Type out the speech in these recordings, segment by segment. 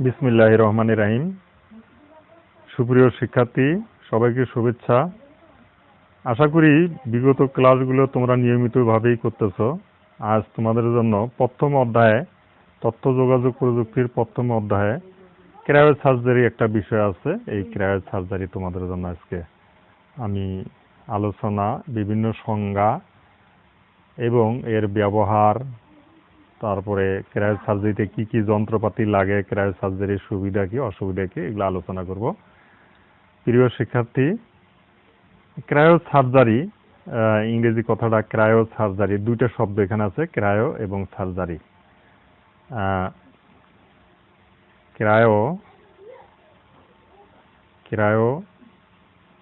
বিসমিল্লাহির রহমানির রহিম। সুপ্রিয় শিক্ষার্থী, সবাইকে শুভেচ্ছা। আশা করি বিগত ক্লাসগুলো তোমরা নিয়মিতভাবেই করতেছো। আজ তোমাদের জন্য প্রথম অধ্যায়ে তথ্য যোগাযোগ প্রযুক্তির প্রথম অধ্যায়ে ক্রায়োসার্জারি একটা বিষয় আছে। এই ক্রায়োসার্জারি তোমাদের জন্য আজকে আমি আলোচনা, বিভিন্ন সংজ্ঞা এবং এর ব্যবহার, তারপরে ক্রায়োসার্জারিতে কি কি যন্ত্রপাতি লাগে, ক্রায়োসার্জারির সুবিধা কি অসুবিধা কি, এগুলো আলোচনা করব। প্রিয় শিক্ষার্থী, ক্রায়োসার্জারি, ইংরেজি কথাটা ক্রায়োসার্জারি, দুইটা শব্দ এখানে আছে, ক্রায়ো এবং সার্জারি। ক্রায়ো ক্রায়ো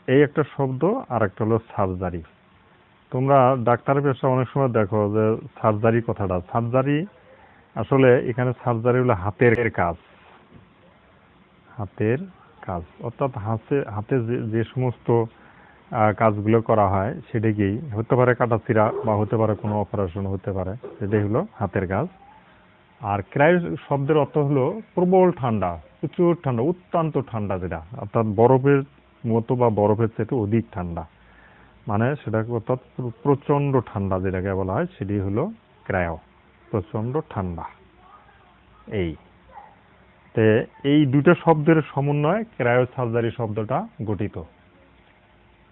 এই একটা শব্দ, আর একটা হলো সার্জারি। তোমরা ডাক্তারের পেশা অনেক সময় দেখো যে সার্জারি কথাটা, সার্জারি আসলে এখানে সার্জারি হলো হাতের কাজ, অর্থাৎ হাতে যে সমস্ত কাজগুলো করা হয় সেটাকেই, হতে পারে কাটাছিড়া বা হতে পারে কোনো অপারেশন হতে পারে, সেটাই হলো হাতের কাজ। আর ক্রায়ো শব্দের অর্থ হলো প্রবল ঠান্ডা, প্রচুর ঠান্ডা, অত্যন্ত ঠান্ডা, যেটা অর্থাৎ বরফের মতো বা বরফের চেয়ে অধিক ঠান্ডা, মানে সেটা অর্থাৎ প্রচন্ড ঠান্ডা যেটাকে বলা হয়, সেটি হলো ক্রায়ো, প্রচন্ড ঠান্ডা। এই দুটো শব্দের সমন্বয়ে ক্রায়োসার্জারি শব্দটা গঠিত।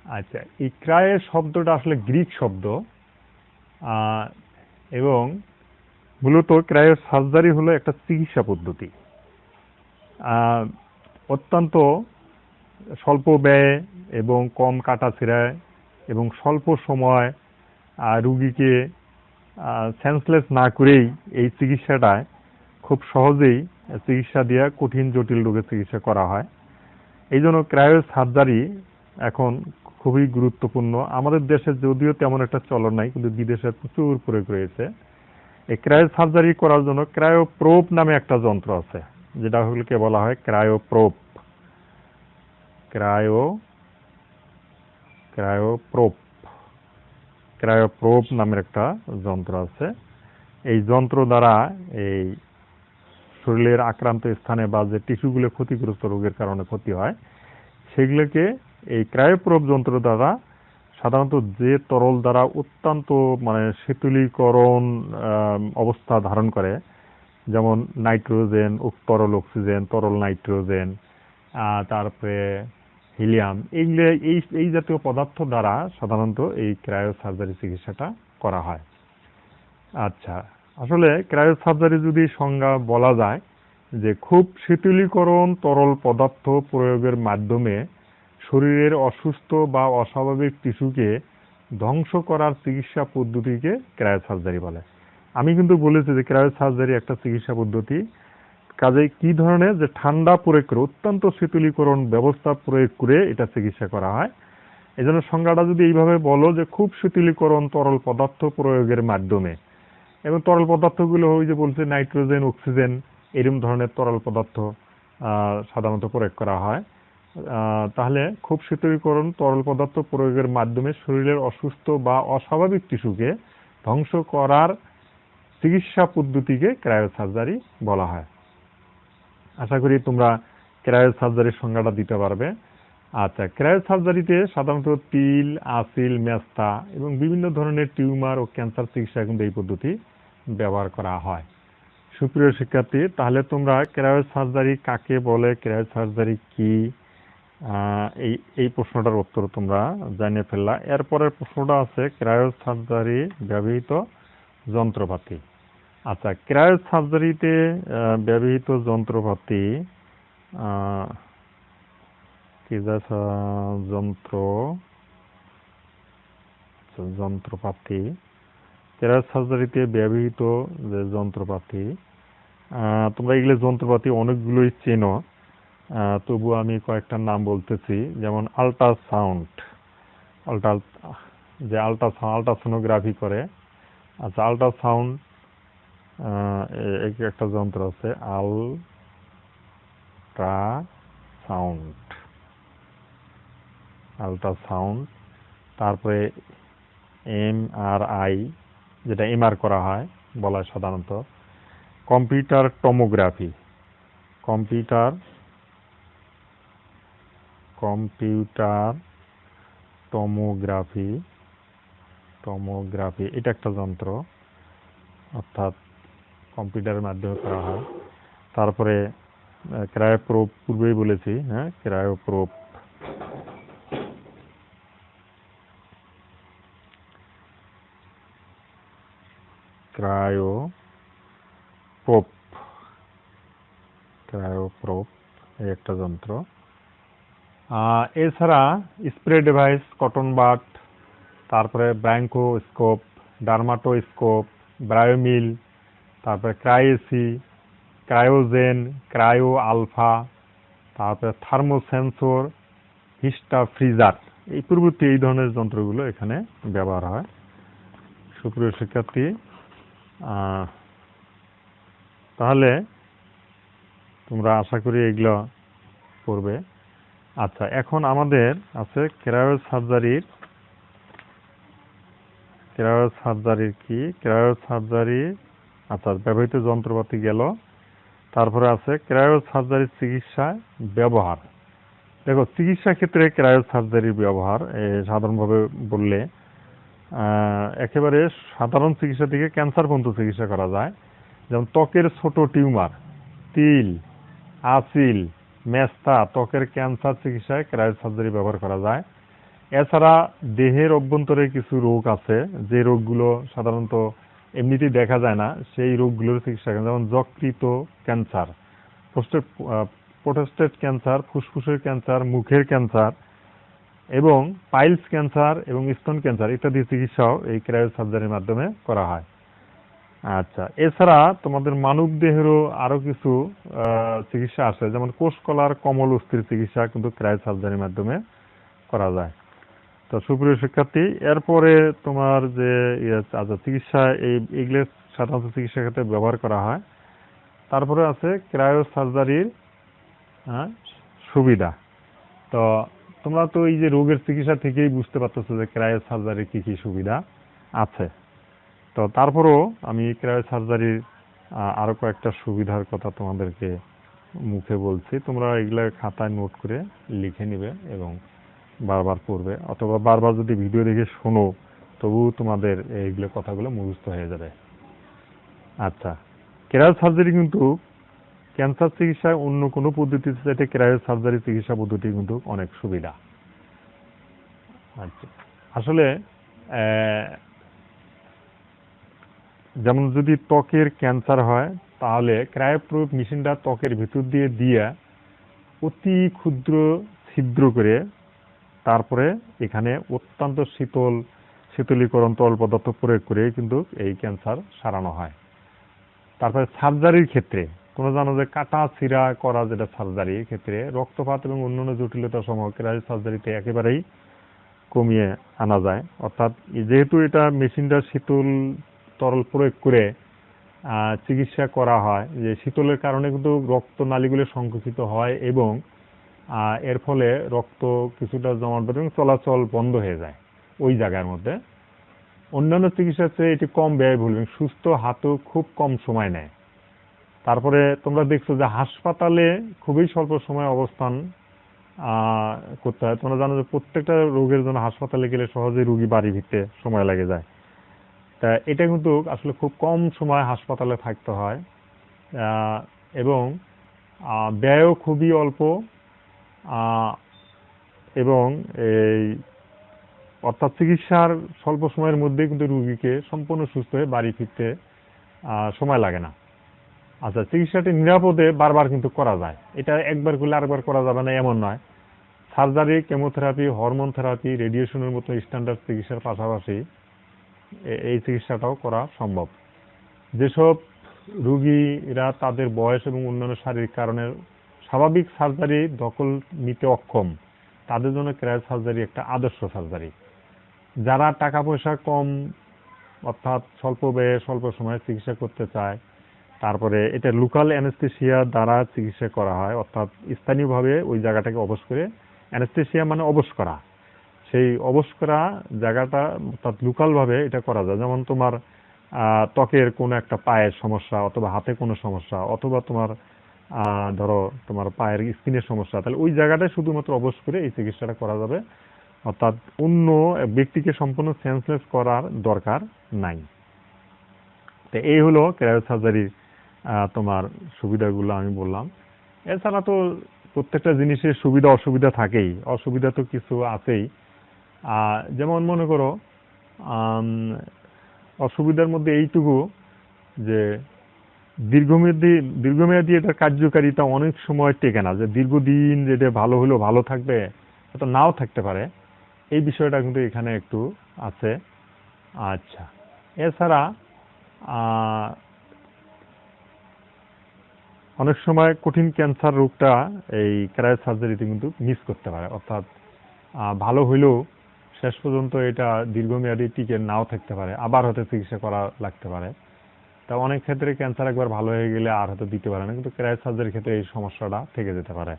আচ্ছা, এই ক্রায়ো শব্দটা আসলে গ্রিক শব্দ, এবং মূলত ক্রায়োসার্জারি হলো একটা চিকিৎসা পদ্ধতি। অত্যন্ত স্বল্প ব্যয়ে এবং কম কাটাছেঁড়ায় এবং স্বল্প সময় রুগীকে সেন্সলেস না করেই এই চিকিৎসাটায় খুব সহজেই চিকিৎসা দিয়ে কঠিন জটিল রোগের চিকিৎসা করা হয়। এই জন্য ক্রায়োসার্জারি এখন খুবই গুরুত্বপূর্ণ। আমাদের দেশে যদিও তেমন একটা চলন নাই, কিন্তু বিদেশে প্রচুর প্রয়োগ রয়েছে। এই ক্রায়োসার্জারি করার জন্য ক্রায়োপ্রোব নামে একটা যন্ত্র আছে, যেটা হলকে বলা হয় ক্রায়োপ্রোব। ক্রায়োপ্রোব নামের একটা যন্ত্র আছে। এই যন্ত্র দ্বারা এই শরীরের আক্রান্ত স্থানে বা যে টিস্যুগুলো ক্ষতিগ্রস্ত, রোগের কারণে ক্ষতি হয়, সেগুলোকে এই ক্রায়োপ্রোব যন্ত্র দ্বারা সাধারণত যে তরল দ্বারা অত্যন্ত শীতলীকরণ অবস্থা ধারণ করে, যেমন নাইট্রোজেন, তরল অক্সিজেন, তরল নাইট্রোজেন, তারপরে হিলিয়াম, এই জাতীয় পদার্থ দ্বারা সাধারণত এই ক্রায়োসার্জারি চিকিৎসাটা করা হয়। আচ্ছা, আসলে ক্রায়োসার্জারি যদি সংজ্ঞা বলা যায় যে খুব শীতলীকরণ তরল পদার্থ প্রয়োগের মাধ্যমে শরীরের অসুস্থ বা অস্বাভাবিক টিস্যুকে ধ্বংস করার চিকিৎসা পদ্ধতিকে ক্রায়োসার্জারি বলে। আমি কিন্তু বলেছি যে ক্রায়োসার্জারি একটা চিকিৎসা পদ্ধতি। কাজে কি ধরনের, যে ঠান্ডা প্রয়োগ করে, অত্যন্ত শীতলীকরণ ব্যবস্থা প্রয়োগ করে এটা চিকিৎসা করা হয়। এই জন্য সংজ্ঞাটা যদি এইভাবে বলো যে খুব শীতলীকরণ তরল পদার্থ প্রয়োগের মাধ্যমে, এবং তরল পদার্থগুলো ওই যে বলছে নাইট্রোজেন, অক্সিজেন, এরকম ধরনের তরল পদার্থ সাধারণত প্রয়োগ করা হয়। তাহলে খুব শীতলীকরণ তরল পদার্থ প্রয়োগের মাধ্যমে শরীরের অসুস্থ বা অস্বাভাবিক টিস্যুকে ধ্বংস করার চিকিৎসা পদ্ধতিকে ক্রায়োসার্জারি বলা হয়। আশা করি তোমরা ক্রায়োসার্জারির সংজ্ঞাটা দিতে পারবে। আচ্ছা, ক্রায়োসার্জারিতে সাধারণত তিল, আসিল, মেস্তা এবং বিভিন্ন ধরনের টিউমার ও ক্যান্সার চিকিৎসা কিন্তু এই পদ্ধতি ব্যবহার করা হয়। সুপ্রিয় শিক্ষার্থী, তাহলে তোমরা ক্রায়োসার্জারি কাকে বলে, ক্রায়োসার্জারি কি, এই প্রশ্নটার উত্তর তোমরা জানিয়ে ফেললা। এরপরের প্রশ্নটা আছে ক্রায়োসার্জারি ব্যবহৃত যন্ত্রপাতি। আচ্ছা, ক্রায়োসার্জারিতে ব্যবহৃত যন্ত্রপাতি, ক্রায়োসার্জারিতে ব্যবহৃত যে যন্ত্রপাতি, তোমরা এগুলো যন্ত্রপাতি অনেকগুলোই চেনো, তবু আমি কয়েকটা নাম বলতেছি। যেমন আল্ট্রাসোনোগ্রাফি করে। আচ্ছা, আল্ট্রাসাউন্ড একটা যন্ত্র আছে, আল্ট্রাসাউন্ড। তারপরে MRI, যেটা MR করা হয় বলা সাধারণত। কম্পিউটার কম্পিউটার টমোগ্রাফি এটা একটা যন্ত্র, অর্থাৎ কম্পিউটারের মাধ্যমে করা হয়। তারপরে ক্রায়োপ্রোব পূর্বেই বলেছি, হ্যাঁ, ক্রায়োপ্রোব। ক্রায়োপ্রোব এই একটা যন্ত্র। এছাড়া স্প্রে ডিভাইস, কটন বাট, তারপরে ব্রাঙ্কোস্কোপ, ডার্মাটোস্কোপ, ব্রায়োমিল, তারপরে ক্রায়োসি, ক্রায়োজেন, ক্রায়ো আলফা, তারপরে থার্মোসেন্সর, হিস্টাফ্রিজার, এই পূর্ববর্তী এই ধরনের যন্ত্রগুলো এখানে ব্যবহার হয়। সুপ্রিয় শিক্ষার্থী, তাহলে তোমরা আশা করি এগুলো পড়বে। আচ্ছা, এখন আমাদের আছে ক্রায়োসার্জারির কি ক্রায়োসার্জারি। আচ্ছা, ব্যবহৃত যন্ত্রপাতি গেল। তারপরে আছে ক্রায়োসার্জারির চিকিৎসায় ব্যবহার। দেখো, চিকিৎসা ক্ষেত্রে ক্রায়োসার্জারির ব্যবহার সাধারণভাবে বললে একেবারে সাধারণ চিকিৎসা থেকে ক্যান্সার পর্যন্ত চিকিৎসা করা যায়। যেমন ত্বকের ছোট টিউমার, তিল, আসিল, মেস্তা, ত্বকের ক্যান্সার চিকিৎসায় ক্রায়োসার্জারি ব্যবহার করা যায়। এছাড়া দেহের অভ্যন্তরে কিছু রোগ আছে যে রোগগুলো সাধারণত এমনিতেই দেখা যায় না, সেই রোগগুলোর চিকিৎসা, যেমন যকৃত ক্যান্সার, প্রোস্টেট ক্যান্সার, ফুসফুসের ক্যান্সার, মুখের ক্যান্সার এবং পাইলস ক্যান্সার এবং স্তন ক্যান্সার ইত্যাদি চিকিৎসাও এই ক্রায়োসার্জারির মাধ্যমে করা হয়। আচ্ছা, এছাড়া তোমাদের মানব দেহেরও আরো কিছু চিকিৎসা আছে, যেমন কোষকলার কমল অস্থির চিকিৎসা কিন্তু ক্রায়োসার্জারির মাধ্যমে করা যায়। তো সুপ্রিয় শিক্ষার্থী, এরপরে তোমার যে চিকিৎসা এইগুলো সাধারণত চিকিৎসা ক্ষেত্রে ব্যবহার করা হয়। তারপরে আছে ক্রায়োসার্জারির সুবিধা। তো তোমরা তো এই যে রোগের চিকিৎসা থেকেই বুঝতে পারতেছো যে ক্রায়োসার্জারির কি কি সুবিধা আছে। তো তারপরও আমি ক্রায়োসার্জারির আরো কয়েকটা সুবিধার কথা তোমাদেরকে মুখে বলছি, তোমরা এগুলা খাতায় নোট করে লিখে নিবে এবং বারবার পড়বে, অথবা বারবার যদি ভিডিও দেখে শোনো তবু তোমাদের এইগুলো কথাগুলো মুখস্থ হয়ে যাবে। আচ্ছা, ক্রায়োসার্জারি কিন্তু ক্যান্সার চিকিৎসায় অন্য কোনো পদ্ধতির চাইতে ক্রায়োসার্জারি চিকিৎসা পদ্ধতি কিন্তু অনেক সুবিধা। আচ্ছা, আসলে যেমন যদি ত্বকের ক্যান্সার হয় তাহলে ক্রায়োপ্রোব মেশিনটা ত্বকের ভিতর দিয়ে অতি ক্ষুদ্র ছিদ্র করে তারপরে এখানে অত্যন্ত শীতলীকরণ তরল পদার্থ প্রয়োগ করে কিন্তু এই ক্যান্সার সারানো হয়। তারপরে সার্জারির ক্ষেত্রে তোমরা জানো যে কাটা ছিঁড়া করা যেটা সার্জারির ক্ষেত্রে রক্তপাত এবং অন্যান্য জটিলতা সমূহ ক্রায়োসার্জারিতে একেবারেই কমিয়ে আনা যায়। অর্থাৎ যেহেতু এটা মেশিনটা শীতল তরল প্রয়োগ করে চিকিৎসা করা হয়, যে শীতলের কারণে কিন্তু রক্ত নালীগুলো সংকুচিত হয় এবং এর ফলে রক্ত কিছুটা জমাট এবং চলাচল বন্ধ হয়ে যায় ওই জায়গার মধ্যে। অন্যান্য চিকিৎসার চেয়ে এটি কম ব্যয়বহুল এবং সুস্থ হাতও খুব কম সময় নেয়। তারপরে তোমরা দেখছো যে হাসপাতালে খুবই স্বল্প সময় অবস্থান করতে হয়। তোমরা জানো যে প্রত্যেকটা রোগের জন্য হাসপাতালে গেলে সহজেই রোগী বাড়ি ফিরতে সময় লেগে যায়। তা এটা কিন্তু আসলে খুব কম সময় হাসপাতালে থাকতে হয় এবং ব্যয়ও খুবই অল্প এবং এই অর্থাৎ চিকিৎসার স্বল্প সময়ের মধ্যে কিন্তু রোগীকে সম্পূর্ণ সুস্থ হয়ে বাড়ি ফিরতে সময় লাগে না। আচ্ছা, চিকিৎসাটি নিরাপদে বারবার কিন্তু করা যায়, এটা একবার করলে আরেকবার করা যাবে না এমন নয়। সার্জারি, কেমোথেরাপি, হরমোন থেরাপি, রেডিয়েশনের মতো স্ট্যান্ডার্ড চিকিৎসার পাশাপাশি এই চিকিৎসাটাও করা সম্ভব। যেসব রোগীরা তাদের বয়স এবং অন্যান্য শারীরিক কারণে স্বাভাবিক সার্জারি দখল নিতে অক্ষম তাদের জন্য ক্রায়োসার্জারি একটা আদর্শ সার্জারি। যারা টাকা পয়সা কম অর্থাৎ স্বল্প ব্যয়ে স্বল্প সময়ে চিকিৎসা করতে চায়, তারপরে এটা লোকাল অ্যানেস্থেসিয়া দ্বারা চিকিৎসা করা হয়, অর্থাৎ স্থানীয়ভাবে ওই জায়গাটাকে অবশ করে, অ্যানেস্থেসিয়া মানে অবশ করা, সেই অবশ করা জায়গাটা অর্থাৎ লোকালভাবে এটা করা যায়। যেমন তোমার ত্বকের কোনো একটা পায়ের সমস্যা অথবা হাতে কোনো সমস্যা অথবা তোমার ধরো তোমার পায়ের স্কিনের সমস্যা, তাহলে ওই জায়গাটায় শুধুমাত্র অবশ করে এই চিকিৎসাটা করা যাবে, অর্থাৎ অন্য ব্যক্তিকে সম্পূর্ণ সেন্সলেস করার দরকার নাই। তো এই হলো ক্রায়োসার্জারির তোমার সুবিধাগুলো আমি বললাম। এছাড়া তো প্রত্যেকটা জিনিসের সুবিধা অসুবিধা থাকেই, অসুবিধা তো কিছু আছেই। যেমন মনে করো অসুবিধার মধ্যে এইটুকু যে দীর্ঘমেয়াদী এটার কার্যকারিতা অনেক সময় টেকে না, যে দীর্ঘদিন যেটা ভালো হলেও ভালো থাকবে হয়তো নাও থাকতে পারে, এই বিষয়টা কিন্তু এখানে একটু আছে। আচ্ছা, এছাড়া অনেক সময় কঠিন ক্যান্সার রোগটা এই ক্রায়োসার্জারিতে কিন্তু মিস করতে পারে, অর্থাৎ ভালো হইলেও শেষ পর্যন্ত এটা দীর্ঘমেয়াদী টিকে নাও থাকতে পারে, আবার হয়তো চিকিৎসা করা লাগতে পারে। তা অনেক ক্ষেত্রে ক্যান্সার একবার ভালো হয়ে গেলে আর হয়তো দিতে পারে না, কিন্তু ক্রায়োসার্জারির ক্ষেত্রে এই সমস্যাটা থেকে যেতে পারে।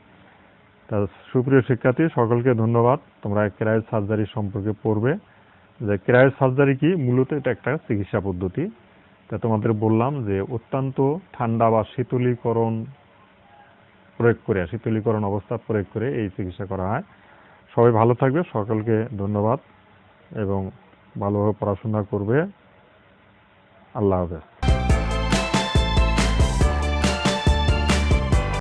তা সুপ্রিয় শিক্ষার্থী, সকলকে ধন্যবাদ। তোমরা ক্রায়োসার্জারি সম্পর্কে পড়বে, যে ক্রায়োসার্জারি কি, মূলত এটা একটা চিকিৎসা পদ্ধতি। তা তোমাদের বললাম যে অত্যন্ত ঠান্ডা বা শীতলীকরণ অবস্থা প্রয়োগ করে এই চিকিৎসা করা হয়। সবাই ভালো থাকবে, সকলকে ধন্যবাদ এবং ভালোভাবে পড়াশোনা করবে। আল্লাহ হাফেজ।